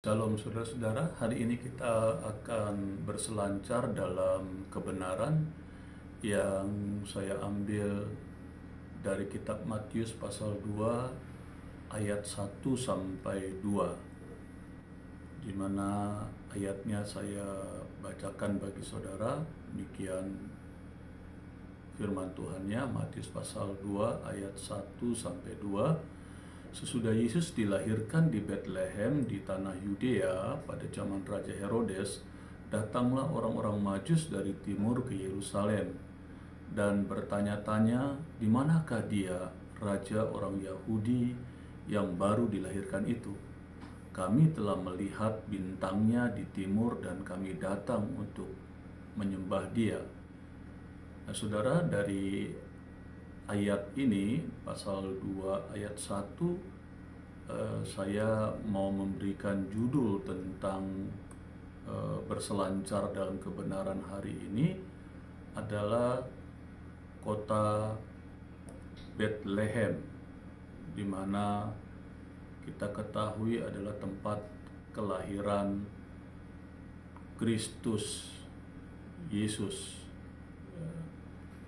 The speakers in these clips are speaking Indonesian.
Shalom saudara-saudara, hari ini kita akan berselancar dalam kebenaran yang saya ambil dari kitab Matius pasal 2 ayat 1 sampai 2, di mana ayatnya saya bacakan bagi saudara. Demikian firman Tuhannya, Matius pasal 2 ayat 1 sampai 2. Sesudah Yesus dilahirkan di Betlehem di tanah Yudea pada zaman Raja Herodes, datanglah orang-orang Majus dari timur ke Yerusalem dan bertanya-tanya, di manakah dia, raja orang Yahudi yang baru dilahirkan itu? Kami telah melihat bintangnya di timur dan kami datang untuk menyembah dia. Nah, saudara, dari ayat ini, pasal 2 ayat 1, saya mau memberikan judul tentang berselancar dalam kebenaran hari ini adalah kota Bethlehem, di mana kita ketahui adalah tempat kelahiran Kristus Yesus.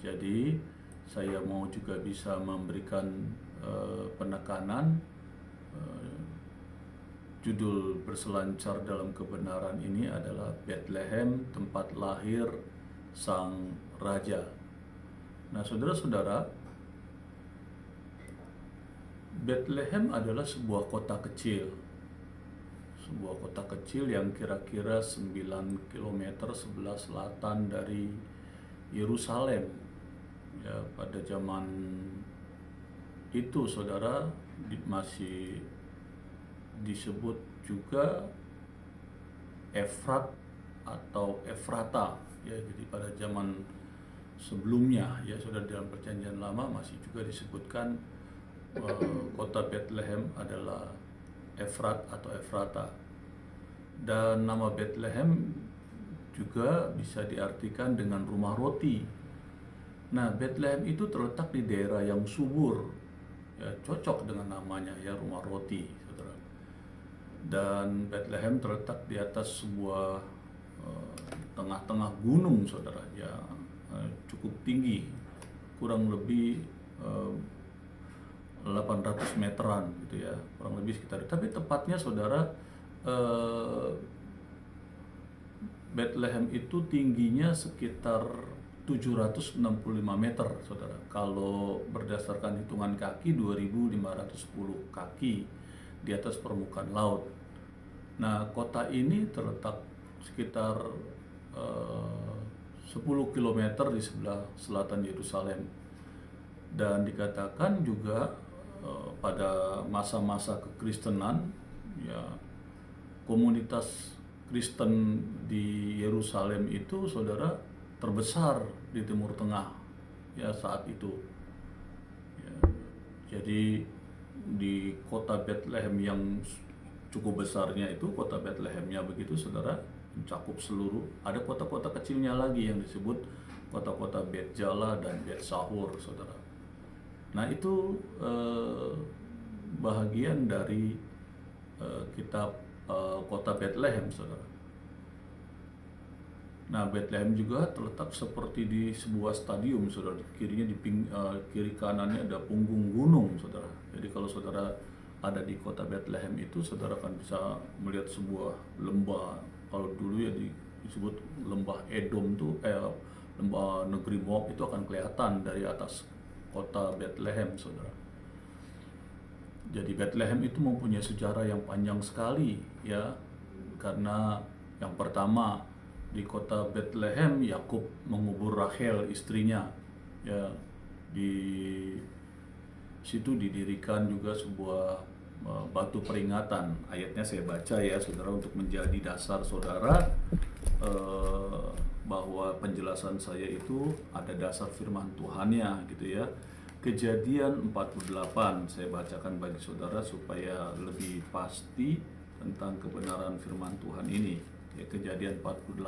Jadi saya mau juga bisa memberikan penekanan judul berselancar dalam kebenaran ini adalah Bethlehem, tempat lahir sang raja. Nah, saudara-saudara, Bethlehem adalah sebuah kota kecil. Sebuah kota kecil yang kira-kira 9 km sebelah selatan dari Yerusalem. Ya, pada zaman itu saudara masih disebut juga Efrat atau Efrata, ya. Jadi pada zaman sebelumnya, ya, saudara, dalam Perjanjian Lama masih juga disebutkan kota Bethlehem adalah Efrat atau Efrata. Dan nama Bethlehem juga bisa diartikan dengan rumah roti. Nah, Bethlehem itu terletak di daerah yang subur, ya, cocok dengan namanya, ya, rumah roti, saudara. Dan Bethlehem terletak di atas sebuah tengah-tengah gunung, saudara, ya, cukup tinggi, kurang lebih 800 meteran, gitu ya, kurang lebih sekitar. Tapi tepatnya, saudara, Bethlehem itu tingginya sekitar 765 meter, saudara. Kalau berdasarkan hitungan kaki, 2510 kaki di atas permukaan laut. Nah, kota ini terletak sekitar 10 km di sebelah selatan Yerusalem. Dan dikatakan juga pada masa-masa kekristenan, ya, komunitas Kristen di Yerusalem itu, saudara, terbesar di Timur Tengah, ya, saat itu. Ya, jadi di kota Bethlehem yang cukup besarnya itu, kota Bethlehemnya begitu, saudara, mencakup seluruh, ada kota-kota kecilnya lagi yang disebut kota-kota Bet Jala dan Bet Sahur, saudara. Nah, itu bahagian dari kitab kota Bethlehem, saudara. Nah, Bethlehem juga terletak seperti di sebuah stadium, saudara. Kirinya kiri kanannya ada punggung gunung, saudara. Jadi kalau saudara ada di kota Bethlehem itu, saudara akan bisa melihat sebuah lembah. Kalau dulu ya disebut lembah Edom tuh, lembah negeri Moab itu akan kelihatan dari atas kota Bethlehem, saudara. Jadi Bethlehem itu mempunyai sejarah yang panjang sekali, ya, karena yang pertama di kota Bethlehem Yakub mengubur Rachel istrinya, ya. Di situ didirikan juga sebuah batu peringatan. Ayatnya saya baca, ya, saudara, untuk menjadi dasar saudara bahwa penjelasan saya itu ada dasar firman Tuhannya, gitu, ya. Kejadian 48 saya bacakan bagi saudara supaya lebih pasti tentang kebenaran firman Tuhan ini. Ya, Kejadian 48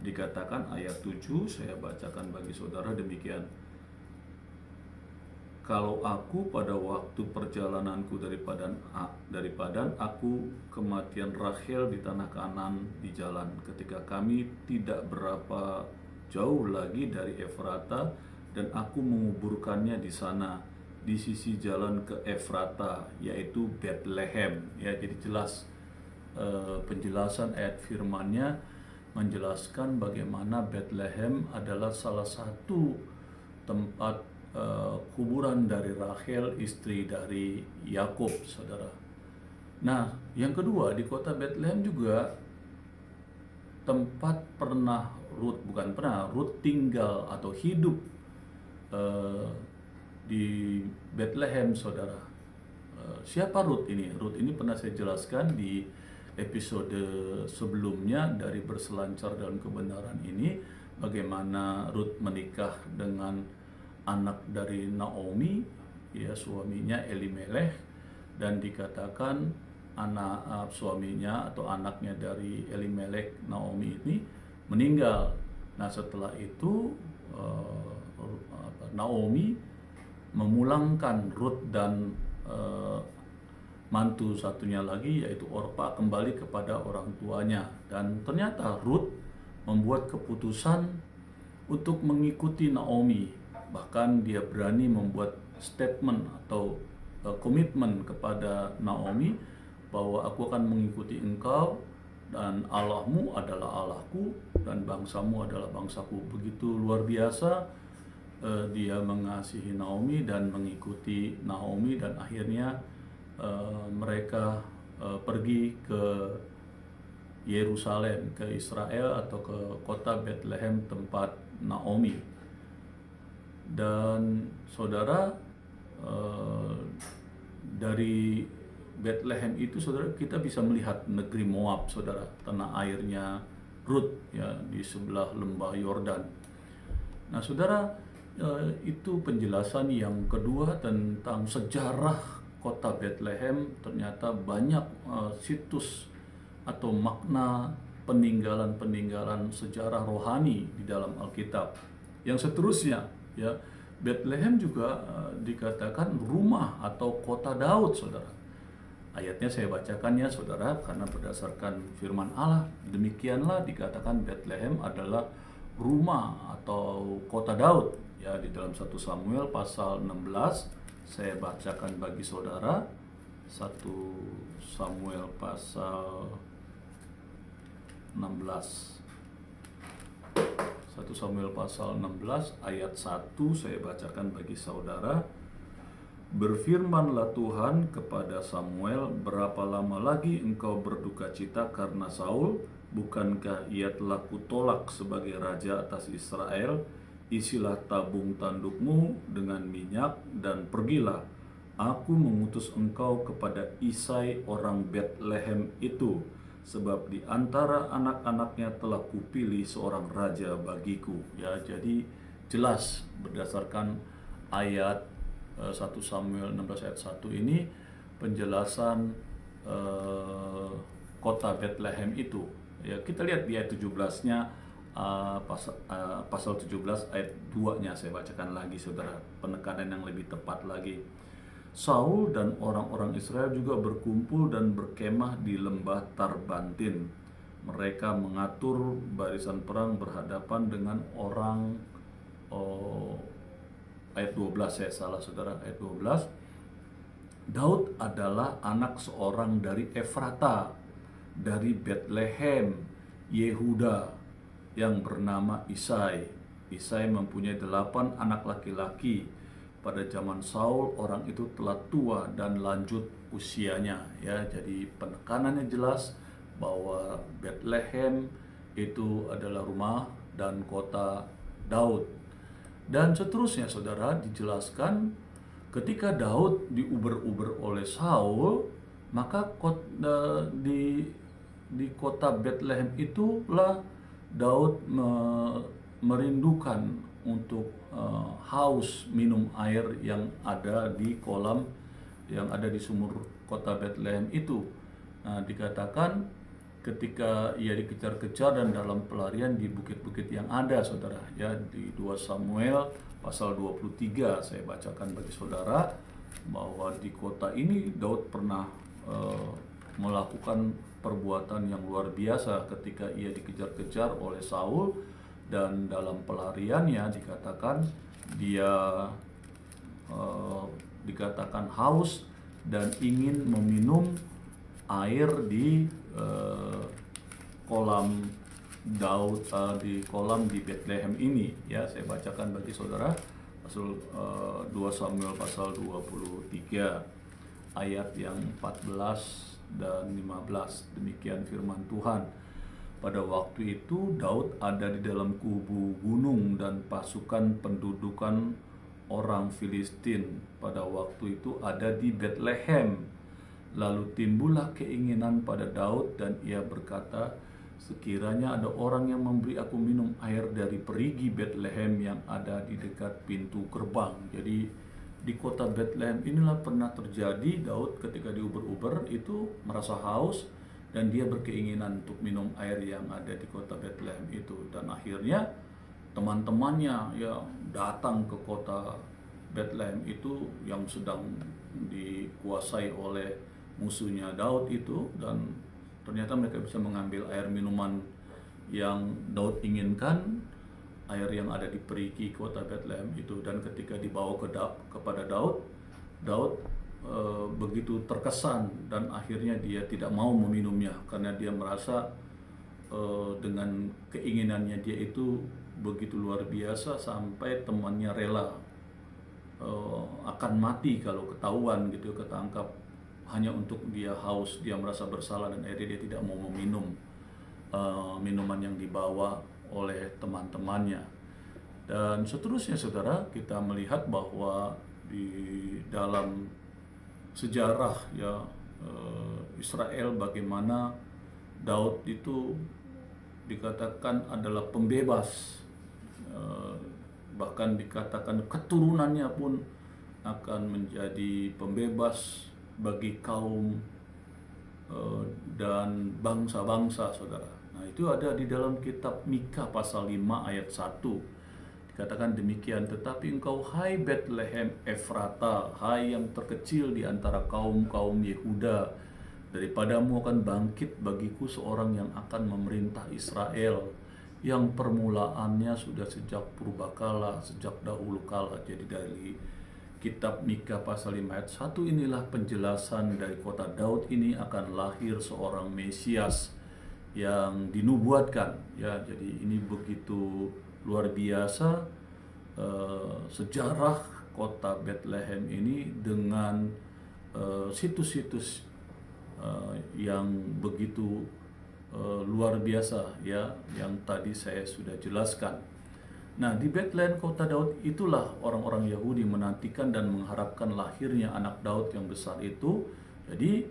dikatakan ayat 7, saya bacakan bagi saudara demikian. kalau aku pada waktu perjalananku dari Padan, aku kematian Rachel di tanah Kanan di jalan, ketika kami tidak berapa jauh lagi dari Efrata, dan aku menguburkannya di sana, di sisi jalan ke Efrata, yaitu Bethlehem. Ya, jadi jelas penjelasan ayat firman-Nya menjelaskan bagaimana Bethlehem adalah salah satu tempat kuburan dari Rachel, istri dari Yakub, saudara. Nah, yang kedua, di kota Bethlehem juga tempat Ruth tinggal atau hidup di Bethlehem, saudara. Siapa Ruth ini? Ruth ini pernah saya jelaskan di episode sebelumnya dari Berselancar dalam Kebenaran ini, bagaimana Ruth menikah dengan anak dari Naomi, ya, suaminya Elimelech, dan dikatakan anak suaminya atau anaknya dari Elimelech, Naomi ini meninggal. Nah, setelah itu Naomi memulangkan Ruth dan mantu satunya lagi, yaitu Orpa, kembali kepada orang tuanya. Dan ternyata Ruth membuat keputusan untuk mengikuti Naomi. Bahkan dia berani membuat statement atau komitmen kepada Naomi bahwa aku akan mengikuti engkau, dan Allahmu adalah Allahku dan bangsamu adalah bangsaku. Begitu luar biasa dia mengasihi Naomi dan mengikuti Naomi, dan akhirnya mereka pergi ke Yerusalem, ke Israel atau ke kota Bethlehem tempat Naomi. Dan saudara, dari Bethlehem itu, saudara, kita bisa melihat negeri Moab, saudara, tanah airnya Ruth, ya, di sebelah lembah Yordan. Nah, saudara, itu penjelasan yang kedua tentang sejarah kota Bethlehem. Ternyata banyak situs atau makna peninggalan-peninggalan sejarah rohani di dalam Alkitab. Yang seterusnya, ya, Bethlehem juga dikatakan rumah atau kota Daud, saudara. Ayatnya saya bacakan, ya, saudara, karena berdasarkan firman Allah, demikianlah dikatakan Bethlehem adalah rumah atau kota Daud, ya, di dalam 1 Samuel pasal 16. Saya bacakan bagi saudara 1 Samuel pasal 16. 1 Samuel pasal 16 ayat 1 saya bacakan bagi saudara. Berfirmanlah Tuhan kepada Samuel, berapa lama lagi engkau berduka cita karena Saul? Bukankah ia telah kutolak sebagai raja atas Israel? Isilah tabung tandukmu dengan minyak dan pergilah. Aku mengutus engkau kepada Isai orang Bethlehem itu, sebab di antara anak-anaknya telah kupilih seorang raja bagiku. Ya, jadi jelas berdasarkan ayat 1 Samuel 16 ayat 1 ini penjelasan kota Bethlehem itu. Ya, kita lihat di ayat 17-nya, pasal 17 ayat 2-nya saya bacakan lagi, saudara, penekanan yang lebih tepat lagi. Saul dan orang-orang Israel juga berkumpul dan berkemah di lembah Tarbantin. Mereka mengatur barisan perang berhadapan dengan orang, ayat 12, saya salah, saudara, ayat 12. Daud adalah anak seorang dari Efrata, dari Bethlehem, Yehuda, yang bernama Isai. Isai mempunyai 8 anak laki-laki. Pada zaman Saul, orang itu telah tua dan lanjut usianya. Ya, jadi penekanannya jelas bahwa Bethlehem itu adalah rumah dan kota Daud. Dan seterusnya, saudara, dijelaskan ketika Daud diuber-uber oleh Saul, maka di kota Bethlehem itulah Daud merindukan untuk haus minum air yang ada di kolam yang ada di sumur kota Bethlehem itu. Nah, dikatakan ketika ia dikejar-kejar dan dalam pelarian di bukit-bukit yang ada, saudara. Ya, di 2 Samuel pasal 23 saya bacakan bagi saudara bahwa di kota ini Daud pernah melakukan perbuatan yang luar biasa ketika ia dikejar-kejar oleh Saul, dan dalam pelariannya dikatakan dia dikatakan haus dan ingin meminum air di kolam Daud, di kolam di Bethlehem ini. Ya, saya bacakan bagi saudara pasal 2 Samuel pasal 23 ayat yang 14 dan 15. Demikian firman Tuhan. Pada waktu itu Daud ada di dalam kubu gunung dan pasukan pendudukan orang Filistin pada waktu itu ada di Bethlehem. Lalu timbullah keinginan pada Daud dan ia berkata, sekiranya ada orang yang memberi aku minum air dari perigi Bethlehem yang ada di dekat pintu gerbang. Jadi di kota Bethlehem inilah pernah terjadi Daud ketika diuber-uber itu merasa haus dan dia berkeinginan untuk minum air yang ada di kota Bethlehem itu, dan akhirnya teman-temannya ya datang ke kota Bethlehem itu yang sedang dikuasai oleh musuhnya Daud itu, dan ternyata mereka bisa mengambil air minuman yang Daud inginkan, air yang ada di perigi kota Bethlehem itu. Dan ketika dibawa kepada Daud begitu terkesan dan akhirnya dia tidak mau meminumnya karena dia merasa dengan keinginannya dia itu begitu luar biasa sampai temannya rela akan mati kalau ketahuan gitu, ketangkap hanya untuk dia haus, dia merasa bersalah dan akhirnya dia tidak mau meminum minuman yang dibawa oleh teman-temannya. Dan seterusnya saudara, kita melihat bahwa di dalam sejarah ya Israel bagaimana Daud itu dikatakan adalah pembebas, bahkan dikatakan keturunannya pun akan menjadi pembebas bagi kaum dan bangsa-bangsa, saudara. Nah, itu ada di dalam kitab Mika pasal 5 ayat 1. Dikatakan demikian, tetapi engkau hai Bethlehem Efrata, hai yang terkecil di antara kaum-kaum Yehuda, daripadamu akan bangkit bagiku seorang yang akan memerintah Israel, yang permulaannya sudah sejak purbakala, sejak dahulu kala. Jadi dari kitab Mika pasal 5 ayat 1 inilah penjelasan dari kota Daud ini akan lahir seorang Mesias yang dinubuatkan. Ya, jadi ini begitu luar biasa sejarah kota Bethlehem ini dengan situs-situs yang begitu luar biasa ya, yang tadi saya sudah jelaskan. Nah, di Bethlehem kota Daud itulah orang-orang Yahudi menantikan dan mengharapkan lahirnya anak Daud yang besar itu. Jadi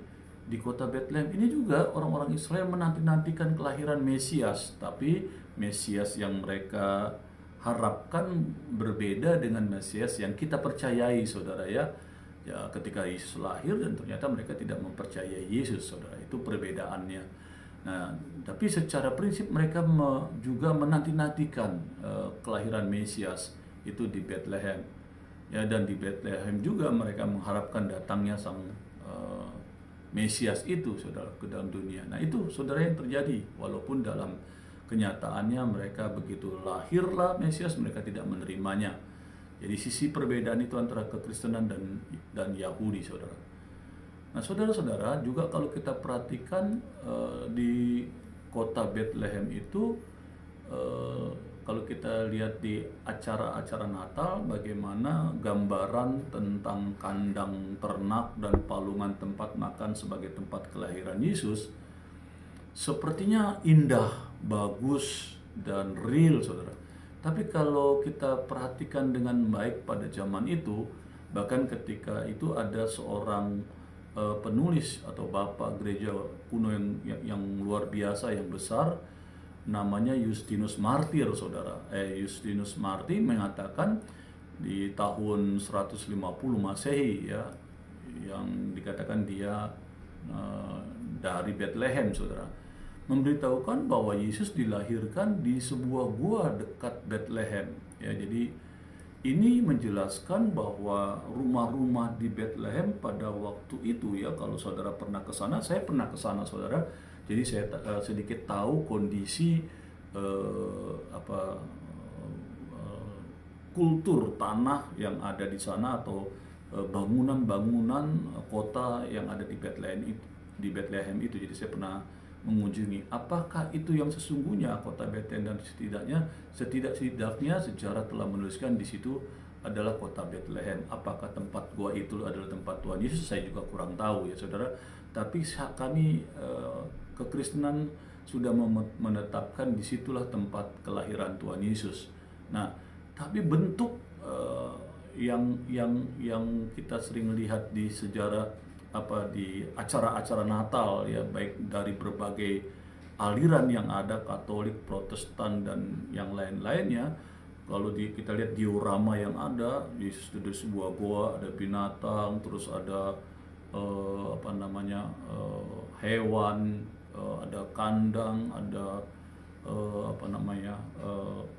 di kota Bethlehem ini juga orang-orang Israel menanti-nantikan kelahiran Mesias, tapi Mesias yang mereka harapkan berbeda dengan Mesias yang kita percayai, saudara ya. Ya, ketika Yesus lahir dan ternyata mereka tidak mempercayai Yesus, saudara. Itu perbedaannya. Nah, tapi secara prinsip mereka juga menanti-nantikan kelahiran Mesias itu di Bethlehem. Ya, dan di Bethlehem juga mereka mengharapkan datangnya sang Mesias itu, saudara, ke dalam dunia. Nah, itu saudara yang terjadi, walaupun dalam kenyataannya mereka begitu lahirlah Mesias, mereka tidak menerimanya. Jadi sisi perbedaan itu antara kekristenan dan Yahudi, saudara. Nah, saudara-saudara, juga kalau kita perhatikan di kota Bethlehem itu, kalau kita lihat di acara-acara Natal, bagaimana gambaran tentang kandang ternak dan palungan tempat makan sebagai tempat kelahiran Yesus, sepertinya indah, bagus, dan real, saudara. Tapi kalau kita perhatikan dengan baik pada zaman itu, bahkan ketika itu ada seorang penulis atau bapak gereja kuno yang luar biasa, yang besar, namanya Justinus Martir, saudara. Justinus Martir mengatakan di tahun 150 Masehi ya, yang dikatakan dia dari Bethlehem, saudara. memberitahukan bahwa Yesus dilahirkan di sebuah gua dekat Bethlehem. Ya, jadi ini menjelaskan bahwa rumah-rumah di Bethlehem pada waktu itu, ya, kalau saudara pernah ke sana, saya pernah ke sana, saudara. Jadi saya sedikit tahu kondisi apa kultur tanah yang ada di sana, atau bangunan-bangunan kota yang ada di Bethlehem itu. Jadi saya pernah mengunjungi. Apakah itu yang sesungguhnya kota Bethlehem, dan setidaknya sejarah telah menuliskan di situ adalah kota Bethlehem. Apakah tempat gua itu adalah tempat Tuhan Yesus, saya juga kurang tahu, ya saudara. Tapi kami kekristenan sudah menetapkan disitulah tempat kelahiran Tuhan Yesus. Nah, tapi bentuk yang kita sering lihat di sejarah, di acara-acara Natal, ya, baik dari berbagai aliran yang ada, Katolik, Protestan, dan yang lain-lainnya. Kalau kita lihat diorama yang ada, Yesus di sebuah goa, ada binatang, terus ada hewan, ada kandang, ada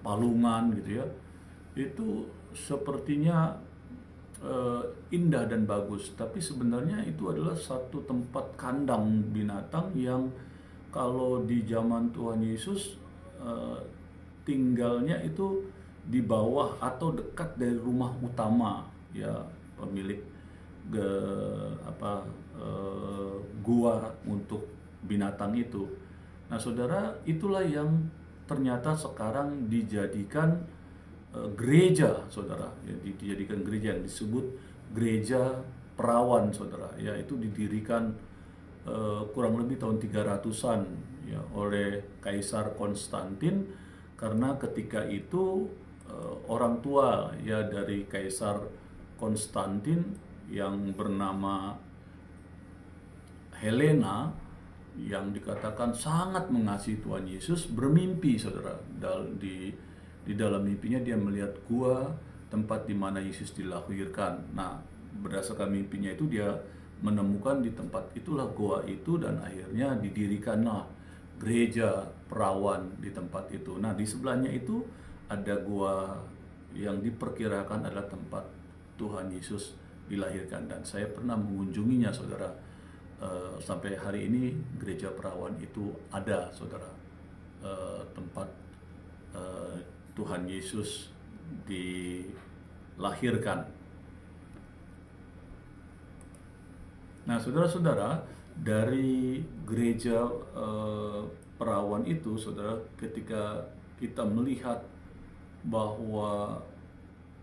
palungan gitu, ya. Itu sepertinya indah dan bagus, tapi sebenarnya itu adalah satu tempat kandang binatang yang kalau di zaman Tuhan Yesus tinggalnya itu di bawah atau dekat dari rumah utama, ya, pemilik gua untuk binatang itu. Nah, saudara, itulah yang ternyata sekarang dijadikan gereja, saudara, ya, dijadikan gereja yang disebut gereja perawan, saudara, ya. Itu didirikan kurang lebih tahun 300-an, ya, oleh Kaisar Konstantin, karena ketika itu orang tua, ya, dari Kaisar Konstantin yang bernama Helena, yang dikatakan sangat mengasihi Tuhan Yesus, bermimpi, saudara. Di dalam mimpinya dia melihat gua, tempat di mana Yesus dilahirkan. Nah, berdasarkan mimpinya itu dia menemukan di tempat itulah gua itu, dan akhirnya didirikanlah gereja perawan di tempat itu. Nah, di sebelahnya itu ada gua yang diperkirakan adalah tempat Tuhan Yesus dilahirkan, dan saya pernah mengunjunginya, saudara. Sampai hari ini gereja perawan itu ada, saudara, tempat Tuhan Yesus dilahirkan. Nah, saudara-saudara, dari gereja perawan itu, saudara, ketika kita melihat bahwa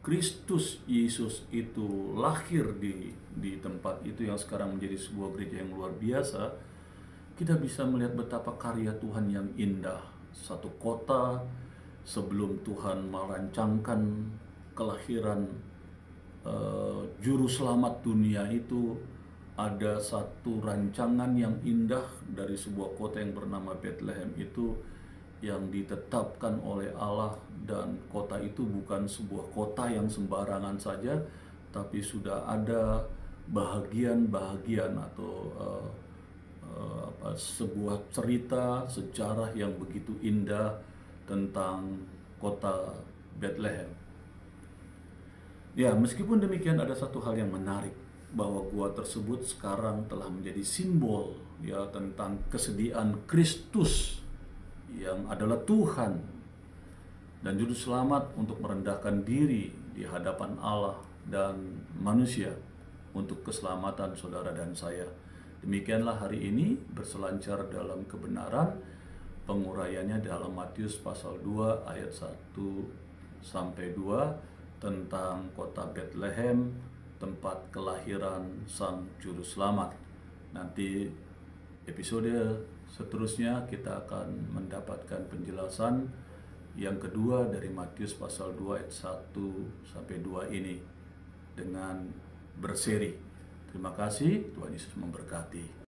Kristus Yesus itu lahir di tempat itu yang sekarang menjadi sebuah gereja yang luar biasa, kita bisa melihat betapa karya Tuhan yang indah. Satu kota sebelum Tuhan merancangkan kelahiran juru selamat dunia itu, ada satu rancangan yang indah dari sebuah kota yang bernama Bethlehem itu, yang ditetapkan oleh Allah. Dan kota itu bukan sebuah kota yang sembarangan saja, tapi sudah ada bahagian-bahagian atau sebuah cerita sejarah yang begitu indah tentang kota Bethlehem. Ya, meskipun demikian, ada satu hal yang menarik, bahwa gua tersebut sekarang telah menjadi simbol, ya, tentang kesediaan Kristus yang adalah Tuhan dan juru selamat untuk merendahkan diri di hadapan Allah dan manusia untuk keselamatan saudara dan saya. Demikianlah hari ini berselancar dalam kebenaran, penguraiannya dalam Matius pasal 2 ayat 1-2 tentang kota Bethlehem, tempat kelahiran Sang Juru Selamat. Nanti episode seterusnya kita akan mendapatkan penjelasan yang kedua dari Matius pasal 2 ayat 1-2 ini dengan berseri. Terima kasih, Tuhan Yesus memberkati.